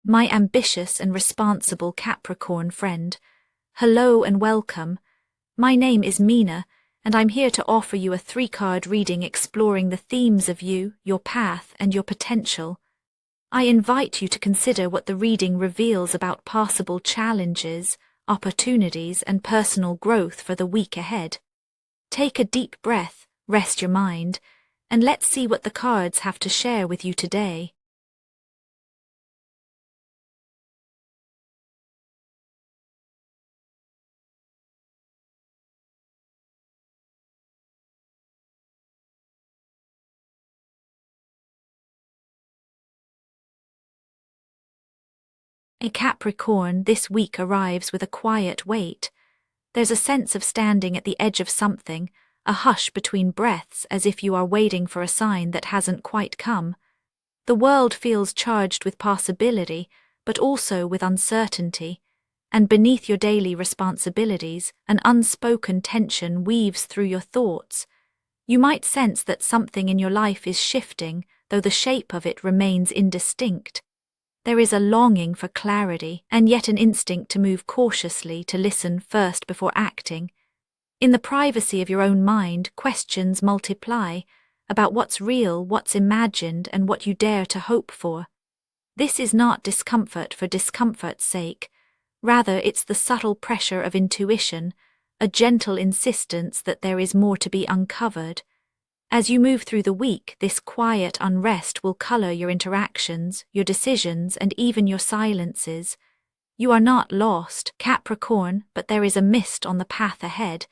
My ambitious and responsible Capricorn friend. Hello and welcome. My name is Mina, and I'm here to offer you a 3-card reading exploring the themes of you, your path, and your potential. I invite you to consider what the reading reveals about possible challenges, opportunities, and personal growth for the week ahead. Take a deep breath, rest your mind, and let's see what the cards have to share with you today. A Capricorn this week arrives with a quiet weight. There's a sense of standing at the edge of something, a hush between breaths as if you are waiting for a sign that hasn't quite come. The world feels charged with possibility, but also with uncertainty, and beneath your daily responsibilities, an unspoken tension weaves through your thoughts. You might sense that something in your life is shifting, though the shape of it remains indistinct. There is a longing for clarity, and yet an instinct to move cautiously, to listen first before acting. In the privacy of your own mind, questions multiply about what's real, what's imagined, and what you dare to hope for. This is not discomfort for discomfort's sake. Rather, it's the subtle pressure of intuition, a gentle insistence that there is more to be uncovered. As you move through the week, this quiet unrest will color your interactions, your decisions, and even your silences. You are not lost, Capricorn, but there is a mist on the path ahead,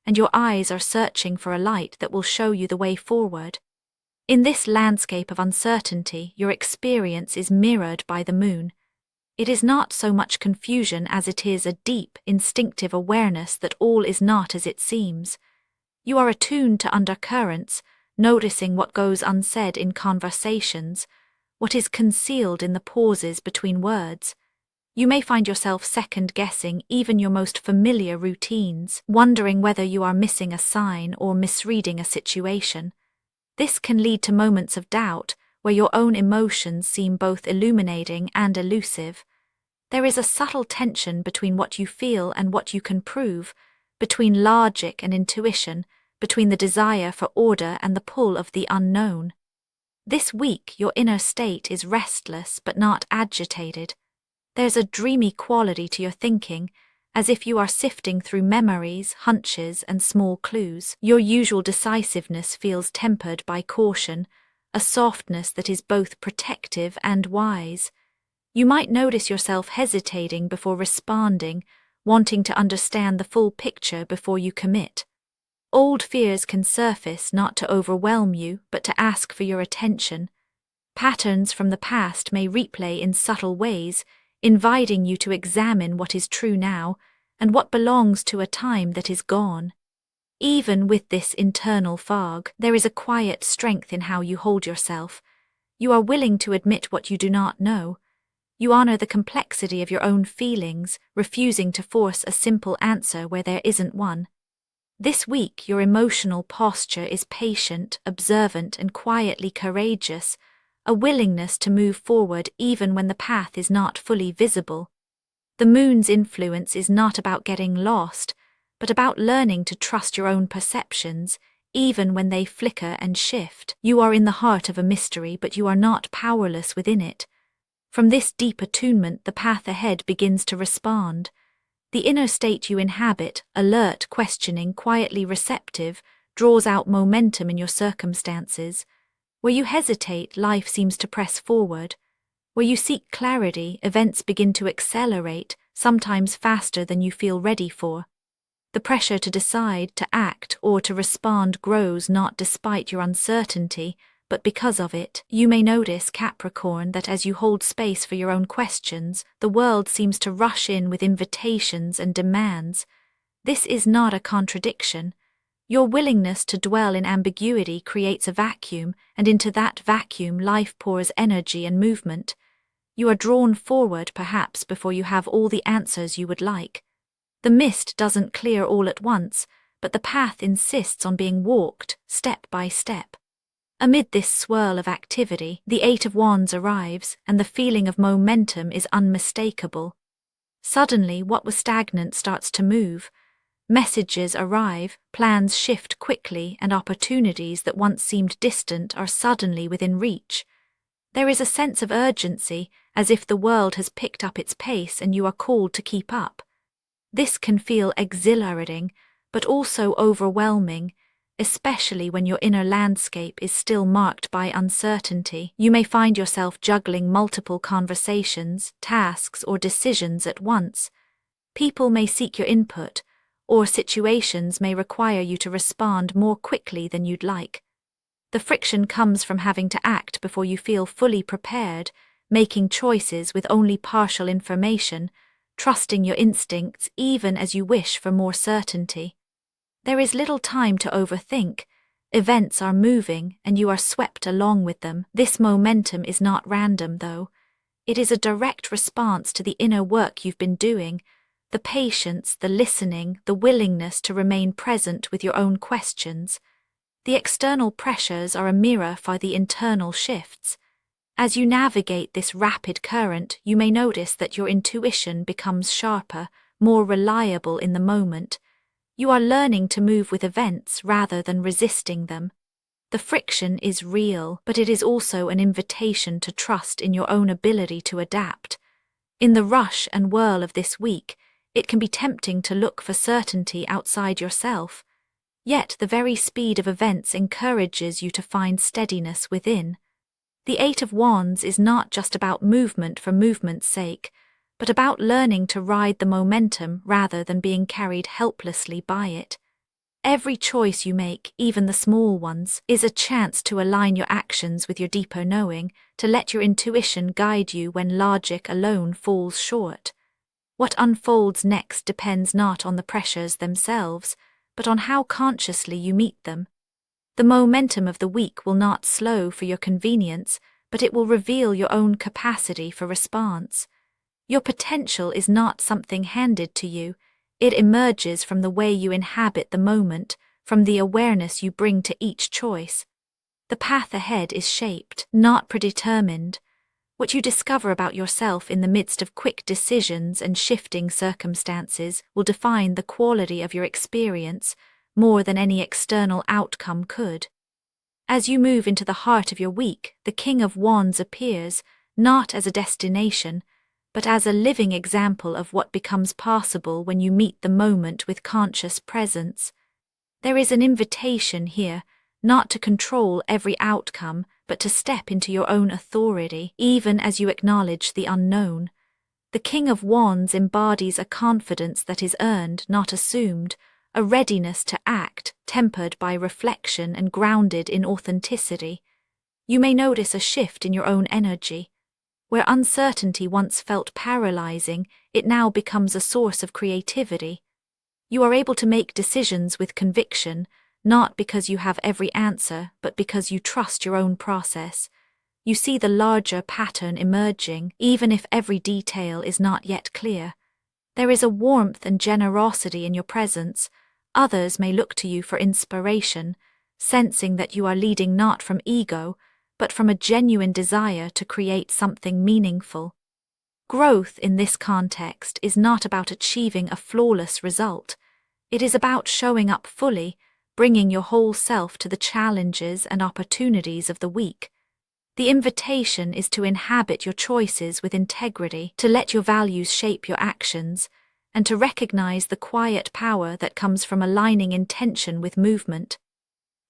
and your eyes are searching for a light that will show you the way forward. In this landscape of uncertainty, your experience is mirrored by the moon. It is not so much confusion as it is a deep, instinctive awareness that all is not as it seems. You are attuned to undercurrents, noticing what goes unsaid in conversations, what is concealed in the pauses between words. You may find yourself second-guessing even your most familiar routines, wondering whether you are missing a sign or misreading a situation. This can lead to moments of doubt, where your own emotions seem both illuminating and elusive. There is a subtle tension between what you feel and what you can prove, between logic and intuition, between the desire for order and the pull of the unknown. This week, your inner state is restless but not agitated. There's a dreamy quality to your thinking, as if you are sifting through memories, hunches, and small clues. Your usual decisiveness feels tempered by caution, a softness that is both protective and wise. You might notice yourself hesitating before responding, wanting to understand the full picture before you commit. Old fears can surface not to overwhelm you, but to ask for your attention. Patterns from the past may replay in subtle ways, inviting you to examine what is true now and what belongs to a time that is gone. Even with this internal fog, there is a quiet strength in how you hold yourself. You are willing to admit what you do not know. You honor the complexity of your own feelings, refusing to force a simple answer where there isn't one. This week, your emotional posture is patient, observant, and quietly courageous, a willingness to move forward even when the path is not fully visible. The moon's influence is not about getting lost, but about learning to trust your own perceptions, even when they flicker and shift. You are in the heart of a mystery, but you are not powerless within it. From this deep attunement, the path ahead begins to respond. The inner state you inhabit, alert, questioning, quietly receptive, draws out momentum in your circumstances. Where you hesitate, life seems to press forward. Where you seek clarity, events begin to accelerate, sometimes faster than you feel ready for. The pressure to decide, to act, or to respond grows not despite your uncertainty, but because of it. You may notice, Capricorn, that as you hold space for your own questions, the world seems to rush in with invitations and demands. This is not a contradiction. Your willingness to dwell in ambiguity creates a vacuum, and into that vacuum life pours energy and movement. You are drawn forward, perhaps, before you have all the answers you would like. The mist doesn't clear all at once, but the path insists on being walked, step by step. Amid this swirl of activity, the Eight of Wands arrives, and the feeling of momentum is unmistakable. Suddenly, what was stagnant starts to move. Messages arrive, plans shift quickly, and opportunities that once seemed distant are suddenly within reach. There is a sense of urgency, as if the world has picked up its pace and you are called to keep up. This can feel exhilarating, but also overwhelming, especially when your inner landscape is still marked by uncertainty. You may find yourself juggling multiple conversations, tasks, or decisions at once. People may seek your input, or situations may require you to respond more quickly than you'd like. The friction comes from having to act before you feel fully prepared, making choices with only partial information, trusting your instincts even as you wish for more certainty. There is little time to overthink. Events are moving, and you are swept along with them. This momentum is not random, though. It is a direct response to the inner work you've been doing, the patience, the listening, the willingness to remain present with your own questions. The external pressures are a mirror for the internal shifts. As you navigate this rapid current, you may notice that your intuition becomes sharper, more reliable in the moment. You are learning to move with events rather than resisting them. The friction is real, but it is also an invitation to trust in your own ability to adapt. In the rush and whirl of this week, it can be tempting to look for certainty outside yourself. Yet the very speed of events encourages you to find steadiness within. The Eight of Wands is not just about movement for movement's sake, but about learning to ride the momentum rather than being carried helplessly by it. Every choice you make, even the small ones, is a chance to align your actions with your deeper knowing, to let your intuition guide you when logic alone falls short. What unfolds next depends not on the pressures themselves, but on how consciously you meet them. The momentum of the week will not slow for your convenience, but it will reveal your own capacity for response. Your potential is not something handed to you. It emerges from the way you inhabit the moment, from the awareness you bring to each choice. The path ahead is shaped, not predetermined. What you discover about yourself in the midst of quick decisions and shifting circumstances will define the quality of your experience more than any external outcome could. As you move into the heart of your week, the King of Wands appears, not as a destination, but as a living example of what becomes possible when you meet the moment with conscious presence. There is an invitation here, not to control every outcome, but to step into your own authority, even as you acknowledge the unknown. The King of Wands embodies a confidence that is earned, not assumed, a readiness to act, tempered by reflection and grounded in authenticity. You may notice a shift in your own energy. Where uncertainty once felt paralyzing, it now becomes a source of creativity. You are able to make decisions with conviction, not because you have every answer, but because you trust your own process. You see the larger pattern emerging, even if every detail is not yet clear. There is a warmth and generosity in your presence. Others may look to you for inspiration, sensing that you are leading not from ego, but from a genuine desire to create something meaningful. Growth in this context is not about achieving a flawless result. It is about showing up fully, bringing your whole self to the challenges and opportunities of the week. The invitation is to inhabit your choices with integrity, to let your values shape your actions, and to recognize the quiet power that comes from aligning intention with movement.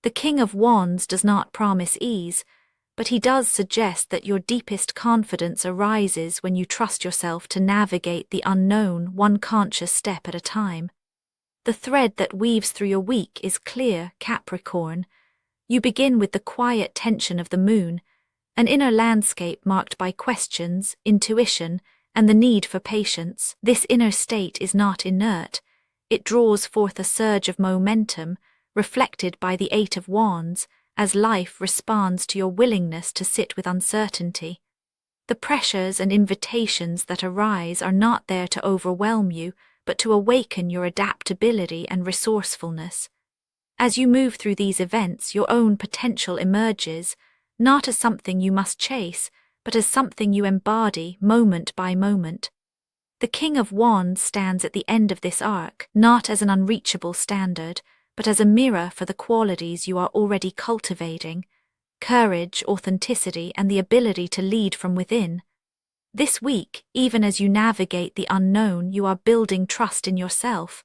The King of Wands does not promise ease, but he does suggest that your deepest confidence arises when you trust yourself to navigate the unknown one conscious step at a time. The thread that weaves through your week is clear, Capricorn. You begin with the quiet tension of the moon, an inner landscape marked by questions, intuition, and the need for patience. This inner state is not inert. It draws forth a surge of momentum, reflected by the Eight of Wands, as life responds to your willingness to sit with uncertainty. The pressures and invitations that arise are not there to overwhelm you, but to awaken your adaptability and resourcefulness. As you move through these events, your own potential emerges, not as something you must chase, but as something you embody moment by moment. The King of Wands stands at the end of this arc, not as an unreachable standard, but as a mirror for the qualities you are already cultivating: courage, authenticity, and the ability to lead from within. This week, even as you navigate the unknown, you are building trust in yourself.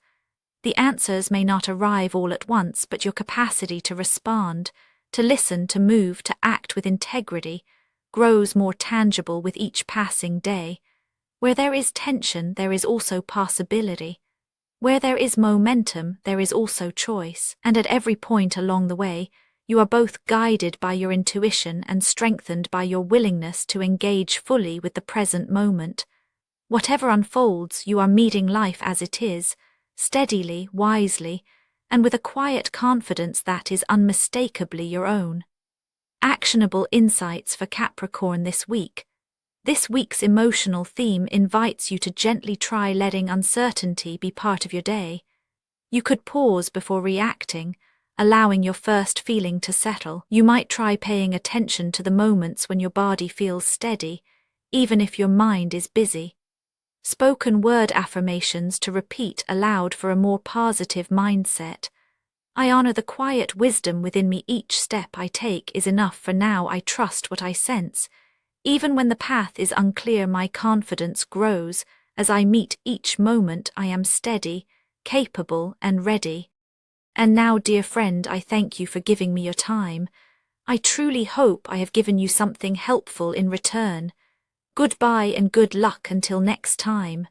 The answers may not arrive all at once, but your capacity to respond, to listen, to move, to act with integrity grows more tangible with each passing day. Where there is tension, there is also possibility. Where there is momentum, there is also choice. And at every point along the way, you are both guided by your intuition and strengthened by your willingness to engage fully with the present moment. Whatever unfolds, you are meeting life as it is, steadily, wisely, and with a quiet confidence that is unmistakably your own. Actionable insights for Capricorn this week. This week's emotional theme invites you to gently try letting uncertainty be part of your day. You could pause before reacting, allowing your first feeling to settle. You might try paying attention to the moments when your body feels steady, even if your mind is busy. Spoken word affirmations to repeat aloud for a more positive mindset. I honor the quiet wisdom within me. Each step I take is enough for now. I trust what I sense. Even when the path is unclear, my confidence grows. As I meet each moment, I am steady, capable, and ready. And now, dear friend, I thank you for giving me your time. I truly hope I have given you something helpful in return. Goodbye and good luck until next time.